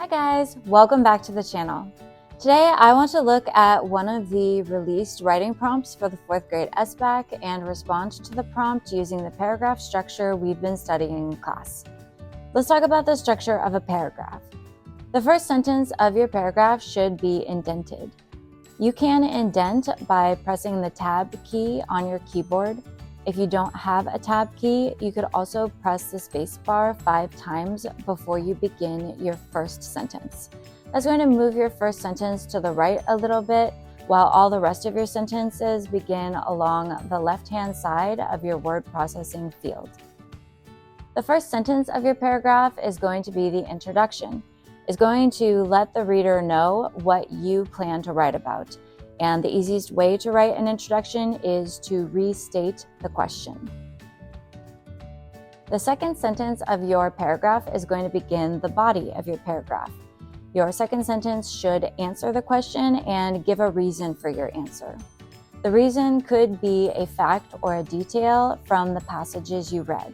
Hi guys, welcome back to the channel. Today I want to look at one of the released writing prompts for the 4th grade SBAC and respond to the prompt using the paragraph structure we've been studying in class. Let's talk about the structure of a paragraph. The first sentence of your paragraph should be indented. You can indent by pressing the tab key on your keyboard. If you don't have a tab key, you could also press the space bar 5 times before you begin your first sentence. That's going to move your first sentence to the right a little bit, while all the rest of your sentences begin along the left-hand side of your word processing field. The first sentence of your paragraph is going to be the introduction. It's going to let the reader know what you plan to write about. And the easiest way to write an introduction is to restate the question. The second sentence of your paragraph is going to begin the body of your paragraph. Your second sentence should answer the question and give a reason for your answer. The reason could be a fact or a detail from the passages you read.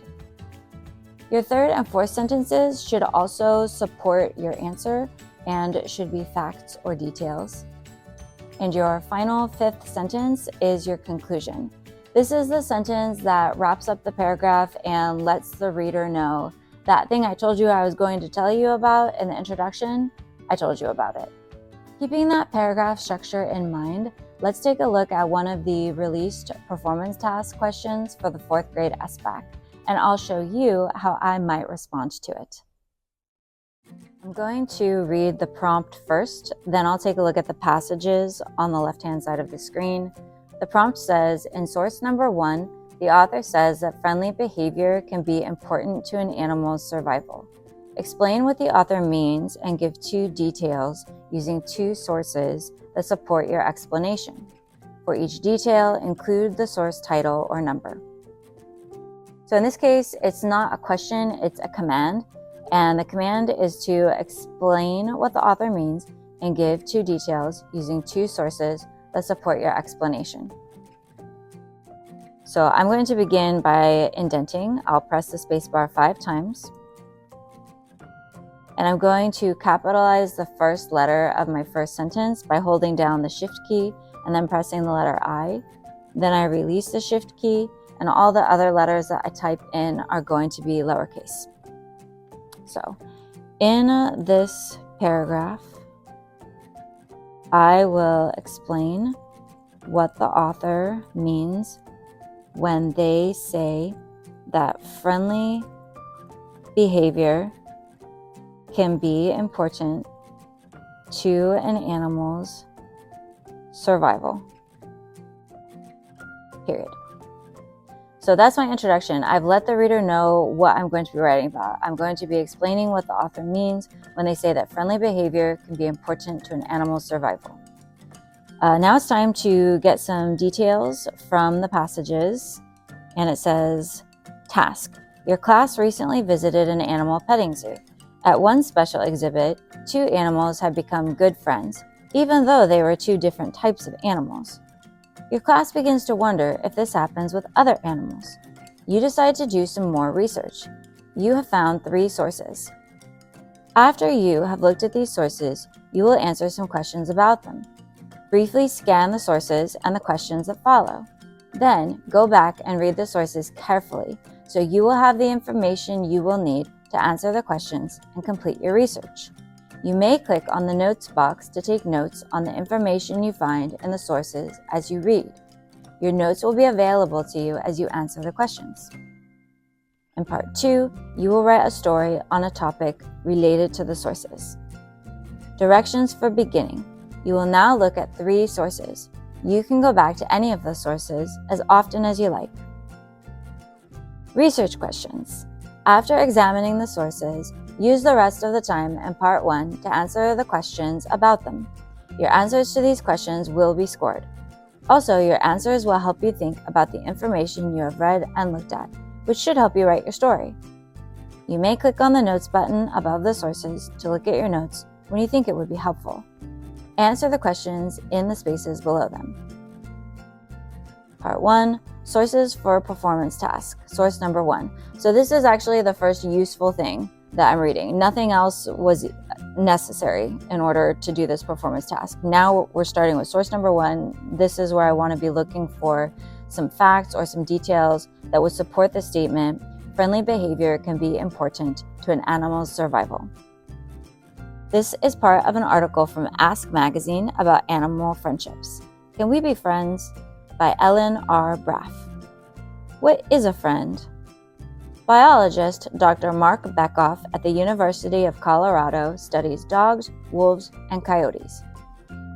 Your third and fourth sentences should also support your answer and should be facts or details. And your final fifth sentence is your conclusion. This is the sentence that wraps up the paragraph and lets the reader know that thing I told you I was going to tell you about in the introduction, I told you about it. Keeping that paragraph structure in mind, let's take a look at one of the released performance task questions for the 4th grade SBAC, and I'll show you how I might respond to it. I'm going to read the prompt first, then I'll take a look at the passages on the left-hand side of the screen. The prompt says, in source number 1, the author says that friendly behavior can be important to an animal's survival. Explain what the author means and give 2 details using 2 sources that support your explanation. For each detail, include the source title or number. So in this case, it's not a question, it's a command. And the command is to explain what the author means and give 2 details using 2 sources that support your explanation. So I'm going to begin by indenting. I'll press the spacebar 5 times. And I'm going to capitalize the first letter of my first sentence by holding down the Shift key and then pressing the letter I. Then I release the Shift key, and all the other letters that I type in are going to be lowercase. So, in this paragraph, I will explain what the author means when they say that friendly behavior can be important to an animal's survival. Period. So that's my introduction. I've let the reader know what I'm going to be writing about. I'm going to be explaining what the author means when they say that friendly behavior can be important to an animal's survival. Now it's time to get some details from the passages. And it says, task. Your class recently visited an animal petting zoo. At one special exhibit, 2 animals had become good friends, even though they were 2 different types of animals. Your class begins to wonder if this happens with other animals. You decide to do some more research. You have found 3 sources. After you have looked at these sources, you will answer some questions about them. Briefly scan the sources and the questions that follow. Then go back and read the sources carefully so you will have the information you will need to answer the questions and complete your research. You may click on the notes box to take notes on the information you find in the sources as you read. Your notes will be available to you as you answer the questions. In part 2, you will write a story on a topic related to the sources. Directions for beginning. You will now look at 3 sources. You can go back to any of the sources as often as you like. Research questions. After examining the sources, use the rest of the time in part 1 to answer the questions about them. Your answers to these questions will be scored. Also, your answers will help you think about the information you have read and looked at, which should help you write your story. You may click on the notes button above the sources to look at your notes when you think it would be helpful. Answer the questions in the spaces below them. Part 1, sources for performance task, source number 1. So this is actually the first useful thing that I'm reading. Nothing else was necessary in order to do this performance task. Now we're starting with source number 1. This is where I want to be looking for some facts or some details that would support the statement, friendly behavior can be important to an animal's survival. This is part of an article from Ask Magazine about animal friendships. Can We Be Friends? By Ellen R. Braff. What is a friend? Biologist Dr. Mark Bekoff at the University of Colorado studies dogs, wolves, and coyotes.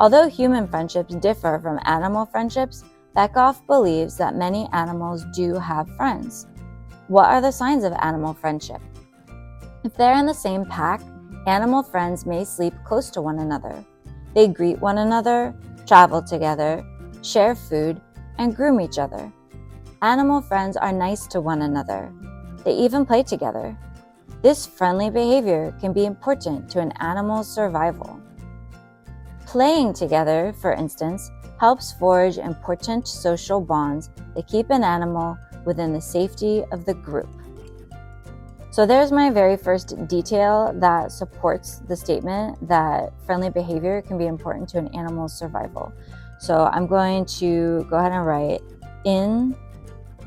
Although human friendships differ from animal friendships, Bekoff believes that many animals do have friends. What are the signs of animal friendship? If they're in the same pack, animal friends may sleep close to one another. They greet one another, travel together, share food, and groom each other. Animal friends are nice to one another. They even play together. This friendly behavior can be important to an animal's survival. Playing together, for instance, helps forge important social bonds that keep an animal within the safety of the group. So there's my very first detail that supports the statement that friendly behavior can be important to an animal's survival. So I'm going to go ahead and write in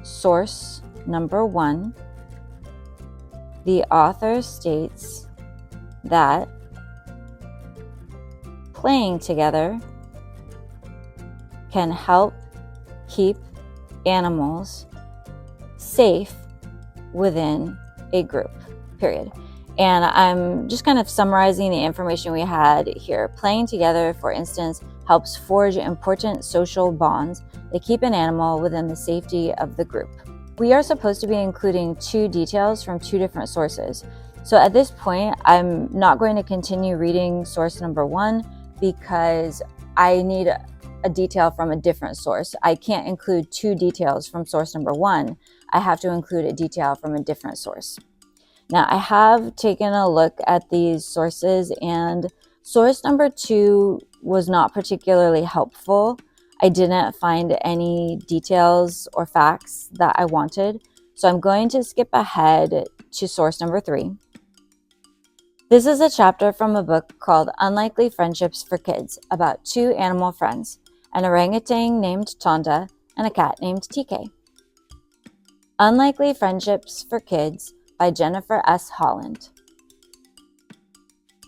source number 1, the author states that playing together can help keep animals safe within a group, period. And I'm just kind of summarizing the information we had here. Playing together, for instance, helps forge important social bonds that keep an animal within the safety of the group. We are supposed to be including 2 details from 2 different sources. So at this point, I'm not going to continue reading source number 1 because I need a detail from a different source. I can't include 2 details from source number 1. I have to include a detail from a different source. Now, I have taken a look at these sources, and source number 2 was not particularly helpful. I didn't find any details or facts that I wanted, so I'm going to skip ahead to source number 3. This is a chapter from a book called Unlikely Friendships for Kids about 2 animal friends, an orangutan named Tonda and a cat named TK. Unlikely Friendships for Kids by Jennifer S. Holland.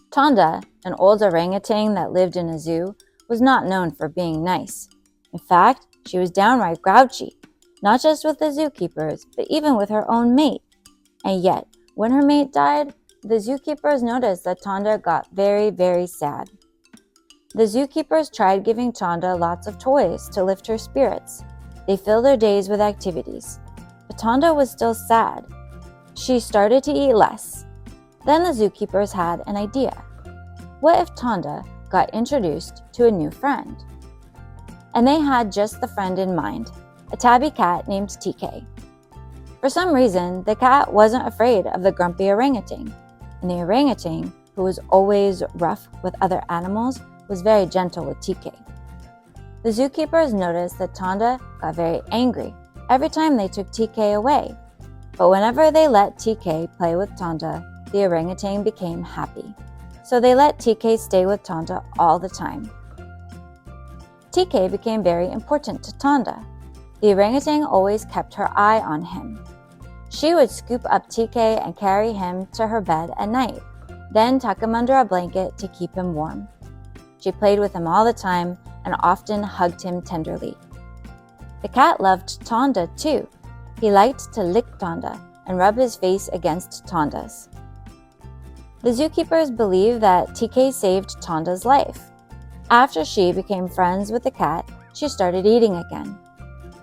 Tonda, an old orangutan that lived in a zoo, was not known for being nice. In fact, she was downright grouchy, not just with the zookeepers, but even with her own mate. And yet, when her mate died, the zookeepers noticed that Tonda got very, very sad. The zookeepers tried giving Tonda lots of toys to lift her spirits. They filled their days with activities. But Tonda was still sad. She started to eat less. Then the zookeepers had an idea. What if Tonda got introduced to a new friend? And they had just the friend in mind, a tabby cat named TK. For some reason, the cat wasn't afraid of the grumpy orangutan, and the orangutan, who was always rough with other animals, was very gentle with TK. The zookeepers noticed that Tonda got very angry every time they took TK away, but whenever they let TK play with Tonda, the orangutan became happy. So they let TK stay with Tonda all the time. TK became very important to Tonda. The orangutan always kept her eye on him. She would scoop up TK and carry him to her bed at night, then tuck him under a blanket to keep him warm. She played with him all the time and often hugged him tenderly. The cat loved Tonda too. He liked to lick Tonda and rub his face against Tonda's. The zookeepers believe that TK saved Tonda's life. After she became friends with the cat, she started eating again.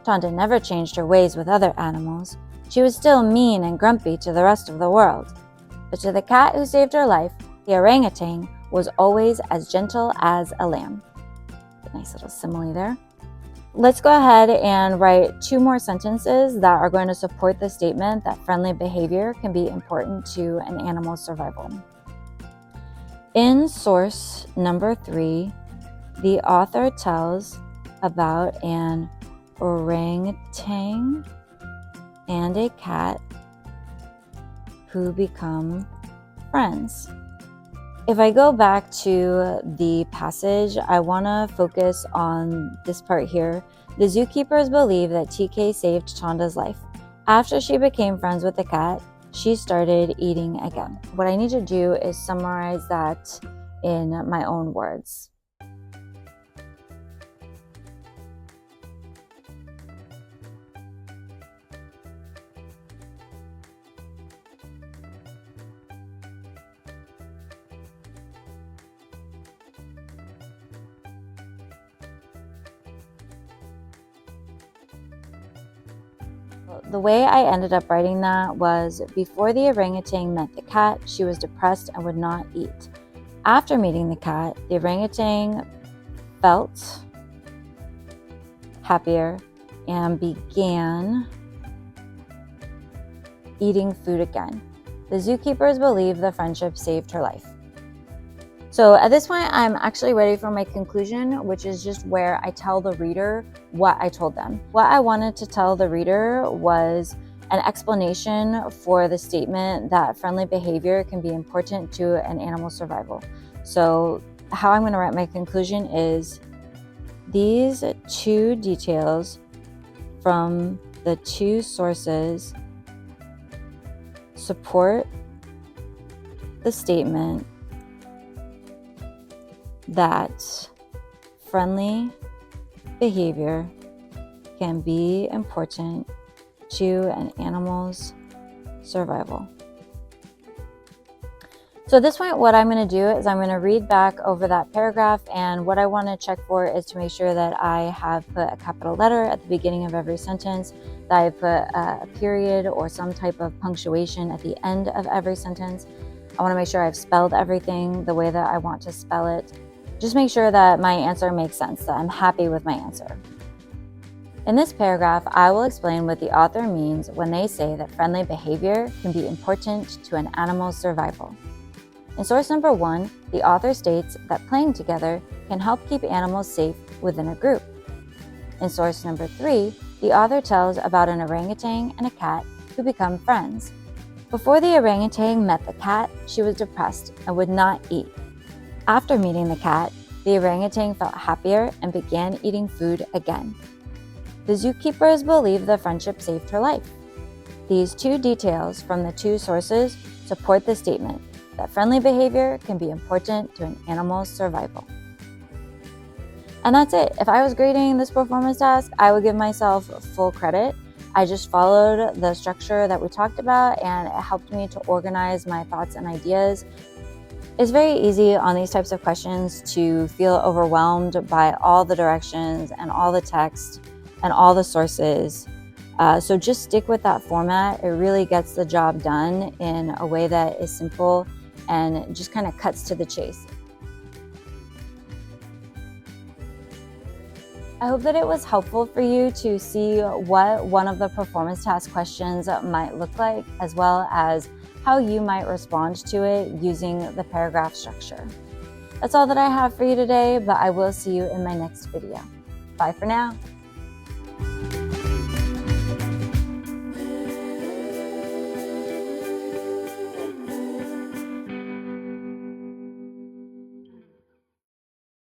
Tonda never changed her ways with other animals. She was still mean and grumpy to the rest of the world. But to the cat who saved her life, the orangutan was always as gentle as a lamb. A nice little simile there. Let's go ahead and write 2 more sentences that are going to support the statement that friendly behavior can be important to an animal's survival. In source number 3, the author tells about an orangutan and a cat who become friends. If I go back to the passage, I want to focus on this part here. The zookeepers believe that TK saved Chanda's life. After she became friends with the cat, she started eating again. What I need to do is summarize that in my own words. The way I ended up writing that was, before the orangutan met the cat, she was depressed and would not eat. After meeting the cat, the orangutan felt happier and began eating food again. The zookeepers believe the friendship saved her life. So at this point, I'm actually ready for my conclusion, which is just where I tell the reader what I told them. What I wanted to tell the reader was an explanation for the statement that friendly behavior can be important to an animal's survival. So how I'm going to write my conclusion is, these two details from the two sources support the statement that friendly behavior can be important to an animal's survival. So at this point, what I'm going to do is I'm going to read back over that paragraph, and what I want to check for is to make sure that I have put a capital letter at the beginning of every sentence, that I put a period or some type of punctuation at the end of every sentence. I want to make sure I've spelled everything the way that I want to spell it. Just make sure that my answer makes sense, that I'm happy with my answer. In this paragraph, I will explain what the author means when they say that friendly behavior can be important to an animal's survival. In source number 1, the author states that playing together can help keep animals safe within a group. In source number 3, the author tells about an orangutan and a cat who become friends. Before the orangutan met the cat, she was depressed and would not eat. After meeting the cat, the orangutan felt happier and began eating food again. The zookeepers believe the friendship saved her life. These two details from the two sources support the statement that friendly behavior can be important to an animal's survival. And that's it. If I was grading this performance task, I would give myself full credit. I just followed the structure that we talked about, and it helped me to organize my thoughts and ideas. It's very easy on these types of questions to feel overwhelmed by all the directions and all the text and all the sources. So just stick with that format. It really gets the job done in a way that is simple and just kind of cuts to the chase. I hope that it was helpful for you to see what one of the performance task questions might look like, as well as how you might respond to it using the paragraph structure. That's all that I have for you today, but I will see you in my next video. Bye for now.